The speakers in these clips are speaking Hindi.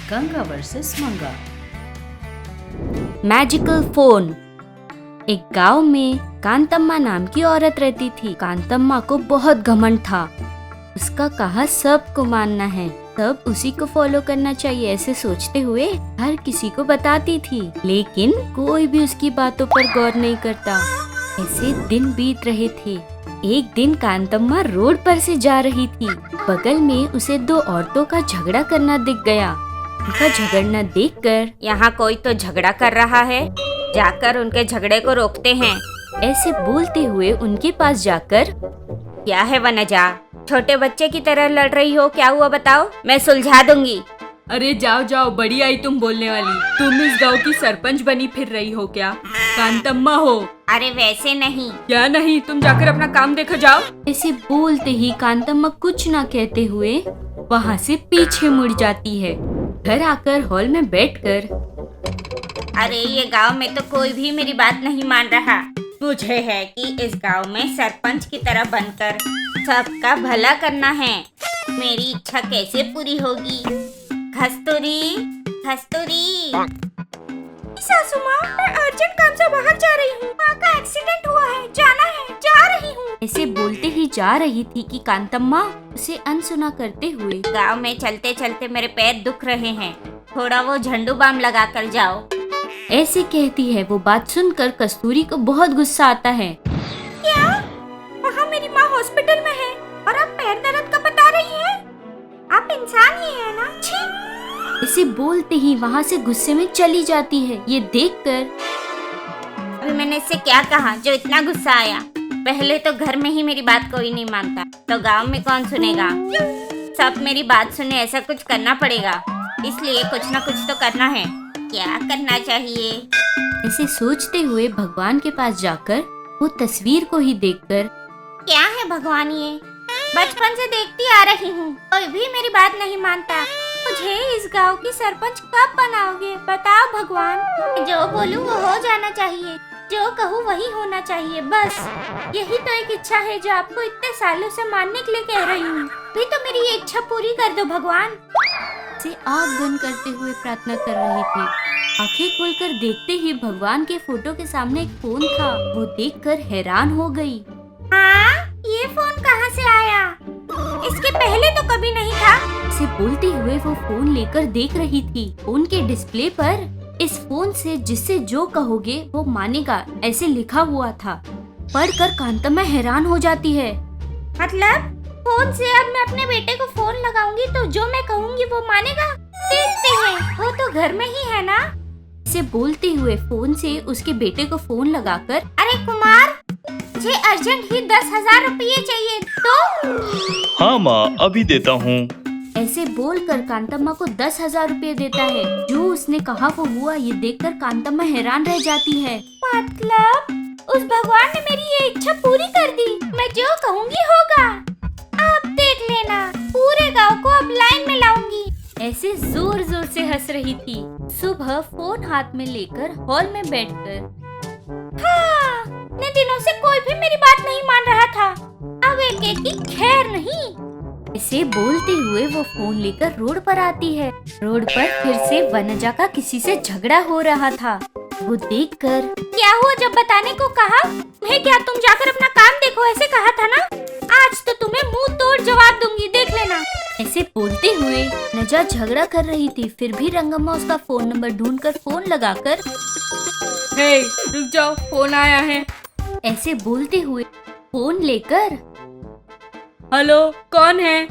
गंगा वर्सेस मंगा। Magical phone. एक गांव में कांतम्मा नाम की औरत रहती थी। कांतम्मा को बहुत घमंड था। उसका कहा सबको मानना है, सब उसी को फॉलो करना चाहिए, ऐसे सोचते हुए हर किसी को बताती थी, लेकिन कोई भी उसकी बातों पर गौर नहीं करता। ऐसे दिन बीत रहे थे। एक दिन कांतम्मा रोड पर से जा रही थी। बगल में उसे दो औरतों का झगड़ा करना दिख गया। उनका झगड़ना देखकर, यहाँ कोई तो झगड़ा कर रहा है, जाकर उनके झगड़े को रोकते हैं। ऐसे बोलते हुए उनके पास जाकर, क्या है वनजा, छोटे बच्चे की तरह लड़ रही हो, क्या हुआ बताओ, मैं सुलझा दूंगी। अरे जाओ जाओ, बड़ी आई तुम बोलने वाली। तुम इस गांव की सरपंच बनी फिर रही हो क्या? कांतम्मा हो? अरे वैसे नहीं। क्या नहीं? तुम जाकर अपना काम देखो, जाओ। ऐसे बोलते ही कांतम्मा कुछ ना कहते हुए वहाँ से पीछे मुड़ जाती है। घर आकर हॉल में बैठकर, अरे ये गांव में तो कोई भी मेरी बात नहीं मान रहा। मुझे है कि इस गांव में सरपंच की तरह बनकर सबका भला करना है। मेरी इच्छा कैसे पूरी होगी? खस्तूरी, खस्तूरी। सासू माँ, मैं अर्जेंट काम से बाहर जा रही हूँ। माँ का एक्सीडेंट हुआ है, जाना है, जा रही हूँ। ऐसे बोलते ही जा रही थी कि कांतम्मा उसे अनसुना करते हुए, गांव में चलते चलते मेरे पैर दुख रहे हैं, थोड़ा वो झंडू बाम लगा कर जाओ। ऐसे कहती है। वो बात सुनकर कस्तूरी को बहुत गुस्सा आता है। क्या? वहाँ मेरी माँ हॉस्पिटल में है और आप पैर दर्द का बता रही हैं? आप इंसान ही है ना? छी! इसे बोलते ही वहाँ से गुस्से में चली जाती है। ये देखकर, अभी मैंने इससे क्या कहा जो इतना गुस्सा आया? पहले तो घर में ही मेरी बात कोई नहीं मानता, तो गांव में कौन सुनेगा? सब मेरी बात सुने, ऐसा कुछ करना पड़ेगा। इसलिए कुछ ना कुछ तो करना है। क्या करना चाहिए? ऐसे सोचते हुए भगवान के पास जाकर वो तस्वीर को ही देखकर, क्या है भगवान ये? बचपन से देखती आ रही हूँ, कोई भी मेरी बात नहीं मानता। मुझे इस गांव की सरपंच कब बनाओगे? बताओ भगवान। जो बोलूँ वो हो जाना चाहिए, जो कहूँ वही होना चाहिए, बस यही तो एक इच्छा है जो आपको इतने सालों से मानने के लिए कह रही हूँ। भी तो मेरी ये इच्छा पूरी कर दो भगवान। से आँख बंद करते हुए प्रार्थना कर रही थी। आंखें खोलकर देखते ही भगवान के फोटो के सामने एक फोन था। वो देखकर हैरान हो गई। हाँ, ये फोन कहाँ से आया? इसके पहले तो कभी नहीं था। से बोलते हुए वो फोन लेकर देख रही थी। फोन के डिस्प्ले पर इस फोन से जिससे जो कहोगे वो मानेगा, ऐसे लिखा हुआ था। पढ़कर कांतम्मा हैरान हो जाती है। मतलब फोन से अब मैं अपने बेटे को फोन लगाऊंगी तो जो मैं कहूंगी वो मानेगा? देखते हैं, वो तो घर में ही है ना। से बोलते हुए फोन से उसके बेटे को फोन लगाकर, अरे कुमार, मुझे अर्जेंट ही 10,000 रुपये चाहिए तो। हाँ माँ, अभी देता हूँ। ऐसे बोलकर कांतम्मा को 10,000 रुपये देता है। जो उसने कहा वो हुआ। ये देखकर कांतम्मा हैरान रह जाती है। मतलब उस भगवान ने मेरी ये इच्छा पूरी कर दी। मैं जो कहूंगी होगा। आप देख लेना, पूरे गांव को अब लाइन में लाऊंगी। ऐसे जोर जोर से हंस रही थी। सुबह फोन हाथ में लेकर हॉल में बैठकर, हाँ, इतने दिनों से कोई भी मेरी बात नहीं मान रहा था, अब एक की खैर नहीं। ऐसे बोलते हुए वो फोन लेकर रोड पर आती है। रोड पर फिर से वनजा का किसी से झगड़ा हो रहा था। वो देखकर, क्या हुआ जब बताने को कहा? मैं क्या, तुम जाकर अपना काम देखो ऐसे कहा था ना? आज तो तुम्हें मुंह तोड़ जवाब दूंगी, देख लेना। ऐसे बोलते हुए नजा झगड़ा कर रही थी। फिर भी रंगम्मा उसका फोन नंबर ढूंढकर फोन लगाकर, हे, रुक जाओ, फोन आया है। ऐसे बोलते हुए फोन लेकर, हेलो, कौन है?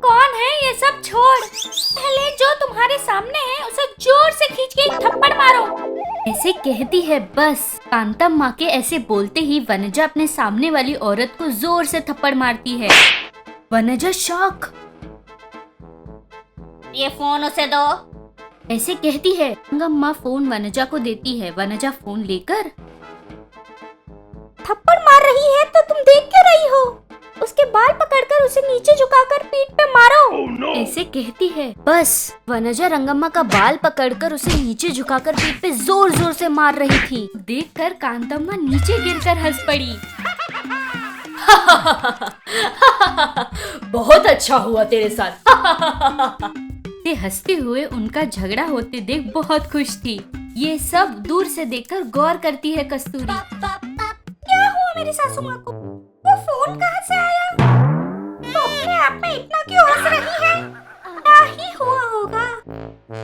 कौन है ये सब छोड़, पहले जो तुम्हारे सामने है उसे जोर से खींच के एक थप्पड़ मारो। ऐसे कहती है। बस कांतम्मा के ऐसे बोलते ही वनजा अपने सामने वाली औरत को जोर से थप्पड़ मारती है। वनजा शॉक। ये फोन उसे दो। ऐसे कहती है। रंगम्मा फोन वनजा को देती है। वनजा फोन लेकर, थप्पड़ मार रही है तो तुम देख क्यों रही हो? उसके बाल पकड़कर उसे नीचे झुकाकर पीठ पे मारो। ऐसे कहती है। बस वनजा रंगम्मा का बाल पकड़कर उसे नीचे झुकाकर पीठ पे जोर जोर से मार रही थी। देखकर कांतम्मा नीचे गिरकर हंस पड़ी। बहुत अच्छा हुआ तेरे साथ। से हंसते हुए उनका झगड़ा होते देख बहुत खुश थी। ये सब दूर से देखकर गौर करती है कस्तूरी। क्या हुआ मेरी सासू माँ को? वो फोन कहाँ से आया? तो अपने आप में इतना क्यों हंस रही है? क्या ही हुआ होगा?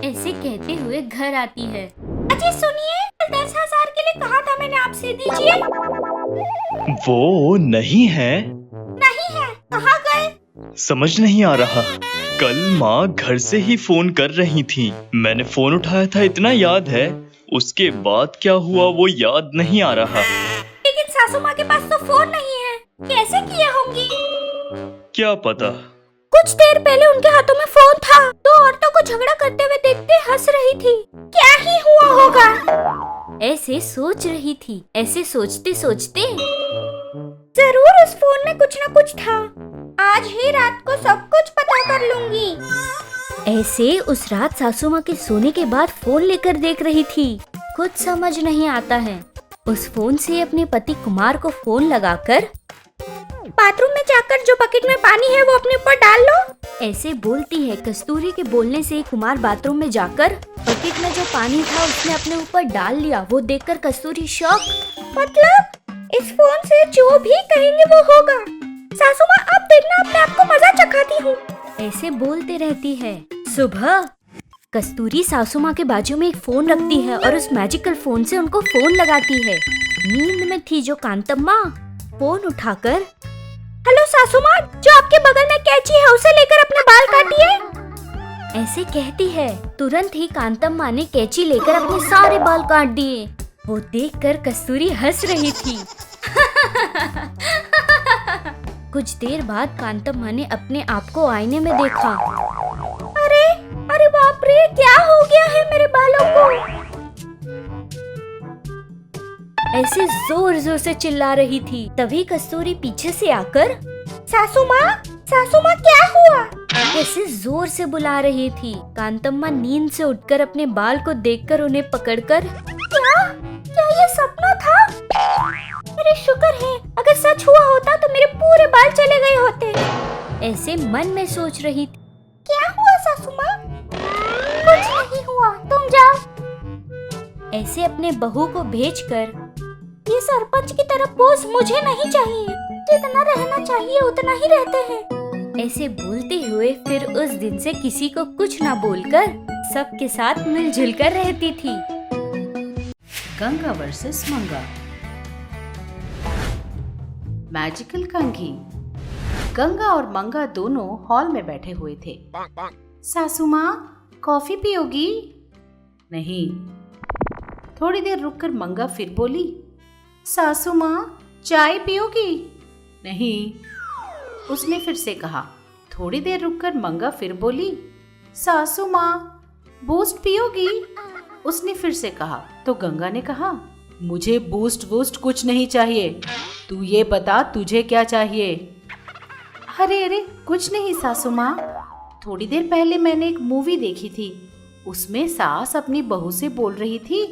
ऐसे कहते हुए घर आती है। अजी सुनिए, 10,000 के लिए कहा था मैंने आपसे, दीजिए। वो नहीं है। नहीं है, कहाँ गए? समझ नहीं आ रहा। कल माँ घर से ही फोन कर रही थी, मैंने फोन उठाया था इतना याद है, उसके बाद क्या हुआ वो याद नहीं आ रहा। लेकिन सासू माँ के पास तो फोन नहीं है, कैसे किए होंगी? क्या पता। कुछ देर पहले उनके हाथों में फोन था, तो औरतों को झगड़ा करते हुए देखते हंस रही थी। क्या ही हुआ होगा? ऐसे सोच रही थी। ऐसे सोचते सोचते जरूर उस फोन में कुछ न कुछ था। आज ही रात को सब कुछ पता कर लूंगी। ऐसे उस रात सासू माँ के सोने के बाद फोन लेकर देख रही थी। कुछ समझ नहीं आता है। उस फोन से अपने पति कुमार को फोन लगाकर बाथरूम में जाकर जो बकेट में पानी है वो अपने ऊपर डाल लो, ऐसे बोलती है। कस्तूरी के बोलने से कुमार बाथरूम में जाकर बकेट में जो पानी था उसने अपने ऊपर डाल लिया। वो देखकर कस्तूरी शॉक। मतलब इस फोन से जो भी कहेंगे वो होगा। सासू माँ अब देखना, अपने आप को मजा चखाती हूँ। ऐसे बोलते रहती है। सुबह कस्तूरी सासू माँ के बाजू में एक फोन रखती है और उस मैजिकल फोन से उनको फोन लगाती है। नींद में थी जो कांतम्मा फोन उठाकर, हेलो सासू माँ, जो आपके बगल में कैंची है उसे लेकर अपने बाल काटिए, ऐसे कहती है। तुरंत ही कांतम्मा ने कैंची लेकर अपने सारे बाल काट दिए। वो देखकर कस्तूरी हंस रही थी। कुछ देर बाद कांतम्मा ने अपने आप को आईने में देखा। अरे अरे बाप रे, क्या हो गया है मेरे बालों को? ऐसे जोर जोर से चिल्ला रही थी। तभी कस्तूरी पीछे से आकर, सासू माँ क्या हुआ? ऐसे जोर से बुला रही थी। कांतम्मा नींद से उठकर अपने बाल को देखकर उन्हें पकड़कर, क्या ये सपना था? अरे शुक्र है, अगर सच हुआ होता तो मेरे पूरे बाल चले गए होते। ऐसे मन में सोच रही थी। क्या हुआ सासू माँ? कुछ नहीं हुआ, तुम जाओ। ऐसे अपने बहू को भेजकर, ये सरपंच की तरफ बोझ मुझे नहीं चाहिए, जितना रहना चाहिए उतना ही रहते हैं, ऐसे बोलते हुए फिर उस दिन से किसी को कुछ ना बोलकर सबके साथ मिलजुल कर रहती थी। गंगा वर्सेस मंगा। मैजिकल कंघी। गंगा और मंगा दोनों हॉल में बैठे हुए थे। सासू माँ, कॉफी पियोगी? नहीं। थोड़ी देर रुककर मंगा फिर बोली, सासू माँ, चाय पियोगी? नहीं। उसने फिर से कहा। थोड़ी देर रुककर मंगा फिर बोली, सासू माँ, बूस्ट पियोगी? उसने फिर से कहा। तो गंगा ने कहा, मुझे बूस्ट वूस्ट कुछ नहीं चाहिए, तू ये बता तुझे क्या चाहिए? अरे अरे कुछ नहीं सासू माँ, थोड़ी देर पहले मैंने एक मूवी देखी थी, उसमें सास अपनी बहू से बोल रही थी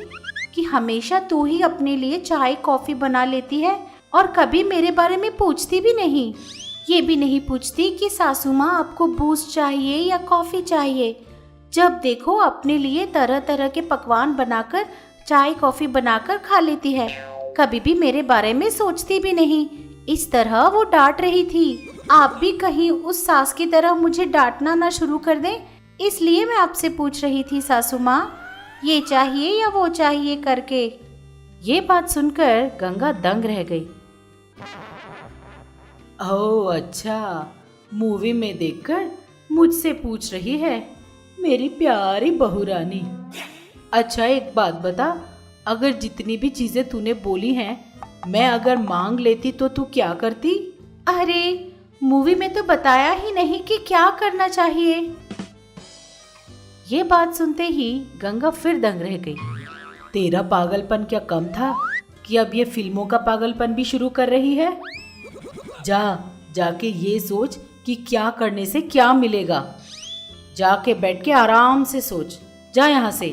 कि हमेशा तू ही अपने लिए चाय कॉफी बना लेती है और कभी मेरे बारे में पूछती भी नहीं। ये भी नहीं पूछती कि सासू माँ आपको बूस्ट चाहिए या कॉफी चाहिए। जब देखो अपने लिए तरह तरह के पकवान बनाकर चाय कॉफी बनाकर खा लेती है, कभी भी मेरे बारे में सोचती भी नहीं। इस तरह वो डांट रही थी। आप भी कहीं उस सास की तरह मुझे डांटना ना शुरू कर दें, इसलिए मैं आपसे पूछ रही थी सासू माँ, ये चाहिए या वो चाहिए करके। ये बात सुनकर गंगा दंग रह गई। ओह अच्छा, मूवी में देखकर मुझसे पूछ रही है मेरी प्यारी बहू रानी। अच्छा एक बात बता, अगर जितनी भी चीजें तूने बोली हैं मैं अगर मांग लेती तो तू क्या करती? अरे मूवी में तो बताया ही नहीं कि क्या करना चाहिए। ये बात सुनते ही गंगा फिर दंग रह गई। तेरा पागलपन क्या कम था कि अब ये फिल्मों का पागलपन भी शुरू कर रही है? जाके ये सोच कि क्या करने से क्या मिलेगा। जाके बैठ के आराम से सोच, जा यहाँ से।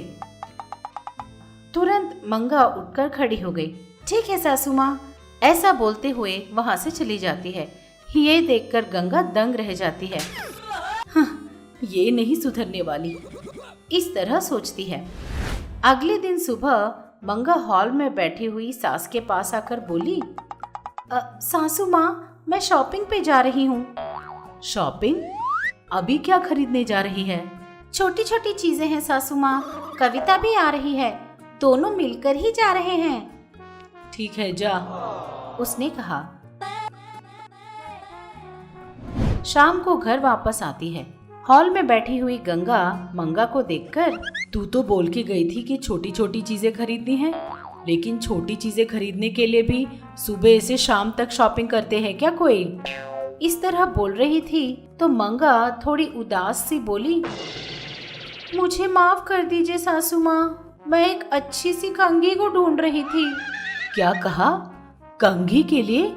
तुरंत मंगा उठकर खड़ी हो गई। ठीक है सासू माँ, ऐसा बोलते हुए वहां से चली जाती है। ये देखकर गंगा दंग रह जाती है। ये नहीं सुधरने वाली, इस तरह सोचती है। अगले दिन सुबह मंगा हॉल में बैठी हुई सास के पास आकर बोली, सासू माँ, मैं शॉपिंग पे जा रही हूँ। शॉपिंग? अभी क्या खरीदने जा रही है? छोटी छोटी चीजें हैं सासू माँ, कविता भी आ रही है, दोनों मिलकर ही जा रहे हैं। ठीक है, जा, उसने कहा। शाम को घर वापस आती है। हॉल में बैठी हुई गंगा मंगा को देखकर, तू तो बोल के गई थी कि छोटी छोटी चीजें खरीदनी है, लेकिन छोटी चीजें खरीदने के लिए भी सुबह से शाम तक शॉपिंग करते हैं क्या कोई? इस तरह बोल रही थी तो मंगा थोड़ी उदास सी बोली, मुझे माफ कर दीजिए सासू माँ, मैं एक अच्छी सी कंघी को ढूंढ रही थी। क्या कहा? कंघी के लिए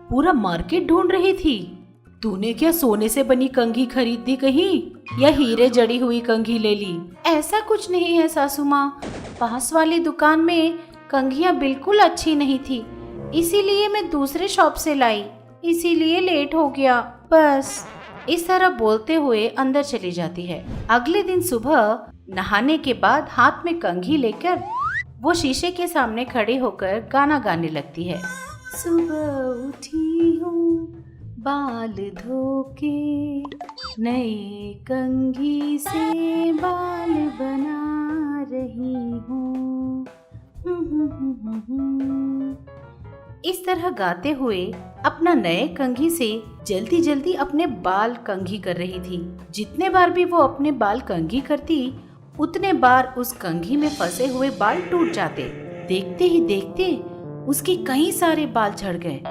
पूरा मार्केट ढूंढ रही थी? तूने क्या सोने से बनी कंघी खरीद दी कहीं, या हीरे जड़ी हुई कंघी ले ली? ऐसा कुछ नहीं है सासू माँ, पास वाली दुकान में कंघियाँ बिल्कुल अच्छी नहीं थी, इसीलिए मैं दूसरे शॉप से लाई, इसीलिए लेट हो गया बस। इस तरह बोलते हुए अंदर चली जाती है। अगले दिन सुबह नहाने के बाद हाथ में कंघी लेकर वो शीशे के सामने खड़े होकर गाना गाने लगती है। सुबह उठी हूँ बाल धोके, नए कंघी से बाल बना रही हूँ। इस तरह गाते हुए अपना नए कंघी से जल्दी जल्दी अपने बाल कंघी कर रही थी। जितने बार भी वो अपने बाल कंघी करती, उतने बार उस कंघी में फंसे हुए बाल टूट जाते। देखते ही देखते उसके कई सारे बाल झड़ गए।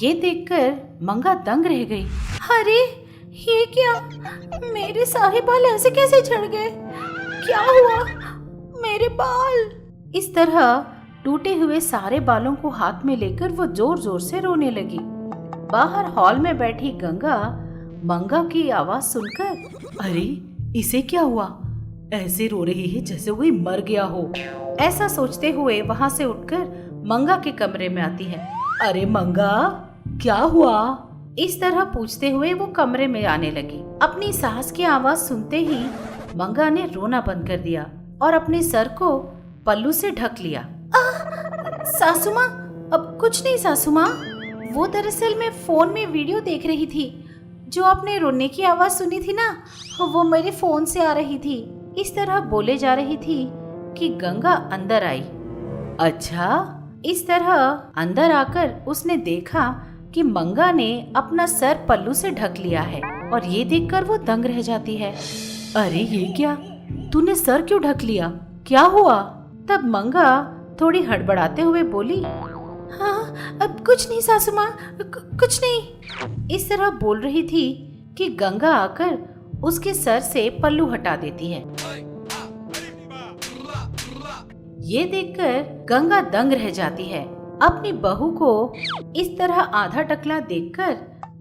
ये देखकर मंगा दंग रह गई। अरे ये क्या, मेरे सारे बाल ऐसे कैसे झड़ गए? क्या हुआ मेरे बाल? इस तरह टूटे हुए सारे बालों को हाथ में लेकर वो जोर जोर से रोने लगी। बाहर हॉल में बैठी गंगा मंगा की आवाज सुनकर, अरे इसे क्या हुआ, ऐसे रो रही है जैसे कोई मर गया हो। ऐसा सोचते हुए वहां से उठकर मंगा के कमरे में आती है। अरे मंगा, क्या हुआ? इस तरह पूछते हुए वो कमरे में आने लगी। अपनी सास की आवाज सुनते ही मंगा ने रोना बंद कर दिया और अपने सर को पल्लू से ढक लिया। सासू माँ, अब कुछ नहीं सासू माँ, वो दरअसल मैं फोन में वीडियो देख रही थी, जो आपने रोने की आवाज सुनी थी ना, वो मेरे फोन से आ रही थी। इस तरह बोले जा रही थी कि गंगा अंदर आई। अच्छा? इस तरह अंदर आकर उसने देखा कि मंगा ने अपना सर पल्लू से ढक लिया है और ये देखकर वो दंग रह जाती है। अरे ये क्या, तूने सर क्यों ढक लिया, क्या हुआ? तब मंगा थोड़ी हड़बड़ाते हुए बोली, हाँ अब कुछ नहीं सासू माँ, कुछ नहीं। इस तरह बोल रही थी कि गंगा आकर उसके सर से पल्लू हटा देती है। ये देखकर गंगा दंग रह जाती है। अपनी बहू को इस तरह आधा टकला देखकर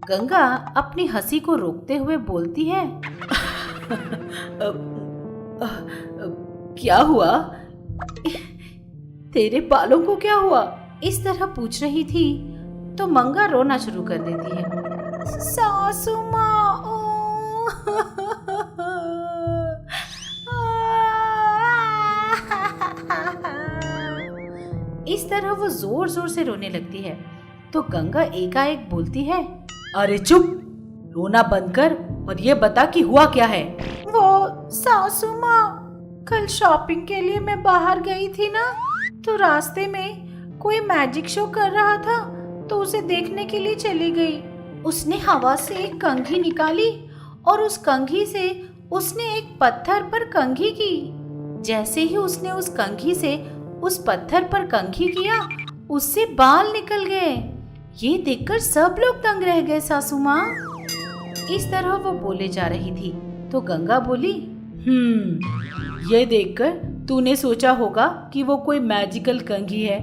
गंगा अपनी हंसी को रोकते हुए बोलती है, क्या हुआ? तेरे बालों को क्या हुआ? इस तरह पूछ रही थी तो मंगा रोना शुरू कर देती है। सासू माँ, इस तरह वो जोर जोर से रोने लगती है तो गंगा एकाएक बोलती है, अरे चुप, रोना बंद कर और ये बता कि हुआ क्या है। वो सासू माँ, कल शॉपिंग के लिए मैं बाहर गई थी ना, तो रास्ते में कोई मैजिक शो कर रहा था तो उसे देखने के लिए चली गई। उसने हवा से एक कंघी निकाली और उस कंघी से उसने एक पत्थर पर कंघी की। जैसे ही उसने उस कंघी से उस पत्थर पर कंघी किया, उससे बाल निकल गए। ये देखकर सब लोग दंग रह गए सासू माँ। इस तरह वो बोले जा रही थी तो गंगा बोली, ये देखकर तूने सोचा होगा कि वो कोई मैजिकल कंघी है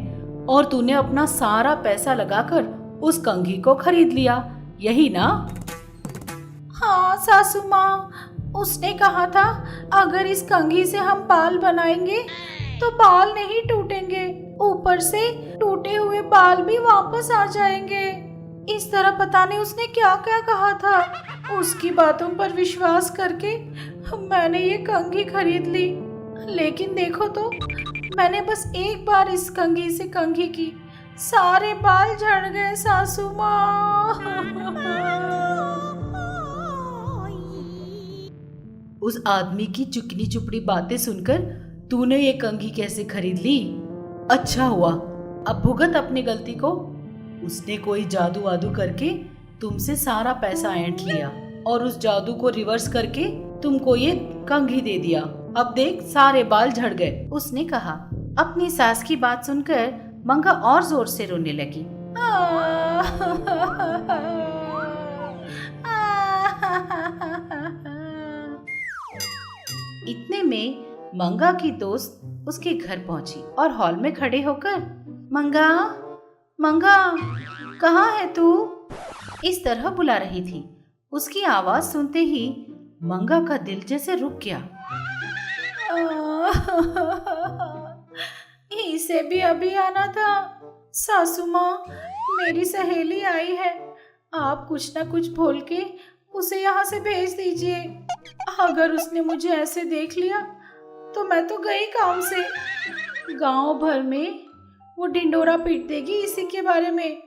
और तूने अपना सारा पैसा लगाकर उस कंघी को खरीद लिया, यही ना? हाँ सासू माँ, उसने कहा था अगर इस कंघी से हम बाल बनाएंगे तो बाल नहीं टूटेंगे, ऊपर से टूटे हुए बाल भी वापस आ जाएंगे। इस तरह पता नहीं उसने क्या क्या कहा था। उसकी बातों पर विश्वास करके मैंने ये कंघी खरीद ली, लेकिन देखो तो मैंने बस एक बार इस कंघी से कंघी की, सारे बाल झड़ गए सासू माँ। उस आदमी की चुकनी चुपड़ी बातें सुनकर तूने ये कंघी कैसे खरीद ली? अच्छा हुआ, अब भुगत अपनी गलती को। उसने कोई जादू वादू करके तुमसे सारा पैसा ऐंठ लिया और उस जादू को रिवर्स करके तुमको ये कंघी दे दिया। अब देख सारे बाल झड़ गए। उसने कहा। अपनी सास की बात सुनकर मंगा और जोर से रोने लगी। इतने में मंगा की दोस्त उसके घर पहुंची और हॉल में खड़े होकर मंगा मंगा कहाँ है तू? इस तरह बुला रही थी। उसकी आवाज सुनते ही मंगा का दिल जैसे रुक गया। इसे भी अभी आना था। सासू माँ, मेरी सहेली आई है, आप कुछ ना कुछ बोल के उसे यहाँ से भेज दीजिए। अगर उसने मुझे ऐसे देख लिया तो मैं तो गई काम से। गांव भर में वो ढिंडोरा पीट देगी इसी के बारे में।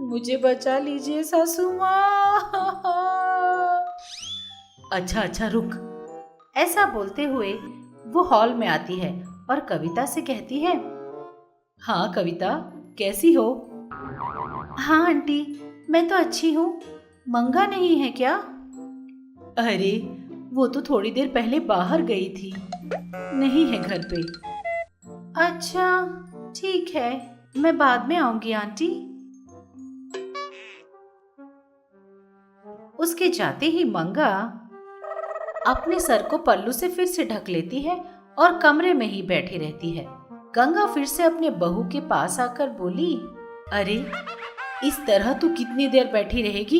मुझे बचा लीजिए सासू माँ। अच्छा रुक। ऐसा बोलते हुए वो हॉल में आती है और कविता से कहती है, हाँ कविता, कैसी हो? हाँ आंटी, मैं तो अच्छी हूँ। मंगा नहीं है क्या? अरे वो तो थोड़ी देर पहले बाहर गई थी, नहीं है घर पे। अच्छा ठीक है, मैं बाद में आऊंगी आंटी। उसके जाते ही मंगा अपने सर को पल्लू से फिर से ढक लेती है और कमरे में ही बैठी रहती है। गंगा फिर से अपने बहू के पास आकर बोली, अरे इस तरह तू कितनी देर बैठी रहेगी?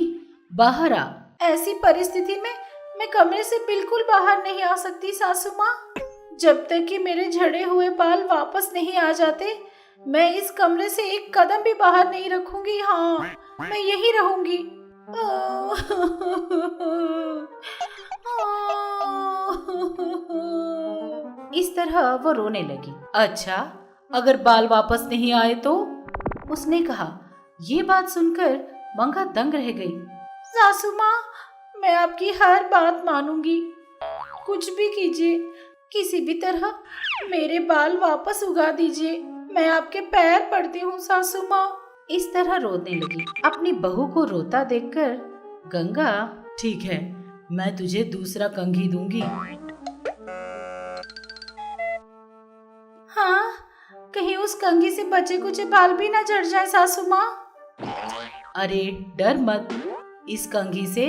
बाहर आ। ऐसी परिस्थिति में मैं कमरे से बिल्कुल बाहर नहीं आ सकती सासू माँ। जब तक कि मेरे झड़े हुए बाल वापस नहीं आ जाते, मैं इस कमरे से एक कदम भी बाहर नहीं रखूंगी। हाँ, मैं यही रहूंगी। इस तरह वो रोने लगी। अच्छा, अगर बाल वापस नहीं आए तो? उसने कहा। ये बात सुनकर मंगा दंग रह गई। सासू माँ, मैं आपकी हर बात मानूंगी, कुछ भी कीजिए, किसी भी तरह मेरे बाल वापस उगा दीजिए। मैं आपके पैर पड़ती हूँ सासू माँ। इस तरह रोने लगी। अपनी बहू को रोता देखकर गंगा, ठीक है, मैं तुझे दूसरा कंघी दूंगी। हाँ, कहीं उस कंघी से बचे कुछ बाल भी ना झड़ जाए सासू माँ। अरे डर मत, इस कंघी से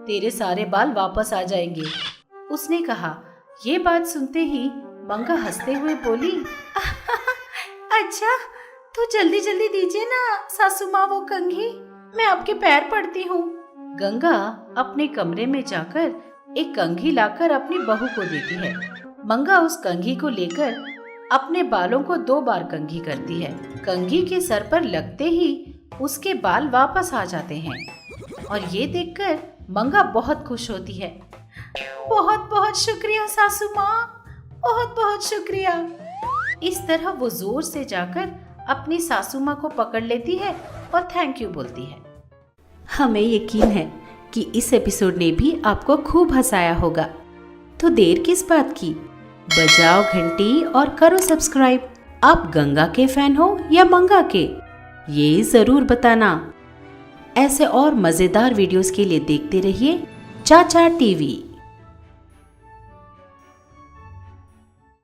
तेरे सारे बाल वापस आ जाएंगे। उसने कहा। ये बात सुनते ही मंगा हंसते हुए बोली, अच्छा तो जल्दी जल्दी दीजिए ना सासू माँ वो कंघी, मैं आपके पैर पड़ती हूँ। गंगा अपने कमरे में जाकर एक कंघी लाकर अपनी बहू को देती है। मंगा उस कंघी को लेकर अपने बालों को 2 बार कंघी करती है। कंघी के सर पर लगते ही उसके बाल वापस आ जाते हैं और ये देखकर मंगा बहुत खुश होती है। बहुत बहुत शुक्रिया सासू माँ, बहुत बहुत शुक्रिया। इस तरह वो जोर से जाकर अपनी सासू माँ को पकड़ लेती है और थैंक यू बोलती है। हमें यकीन है कि इस एपिसोड ने भी आपको खूब हंसाया होगा, तो देर किस बात की, बजाओ घंटी और करो सब्सक्राइब। आप गंगा के फैन हो या मंगा के, ये जरूर बताना। ऐसे और मजेदार वीडियोस के लिए देखते रहिए चाचा टीवी।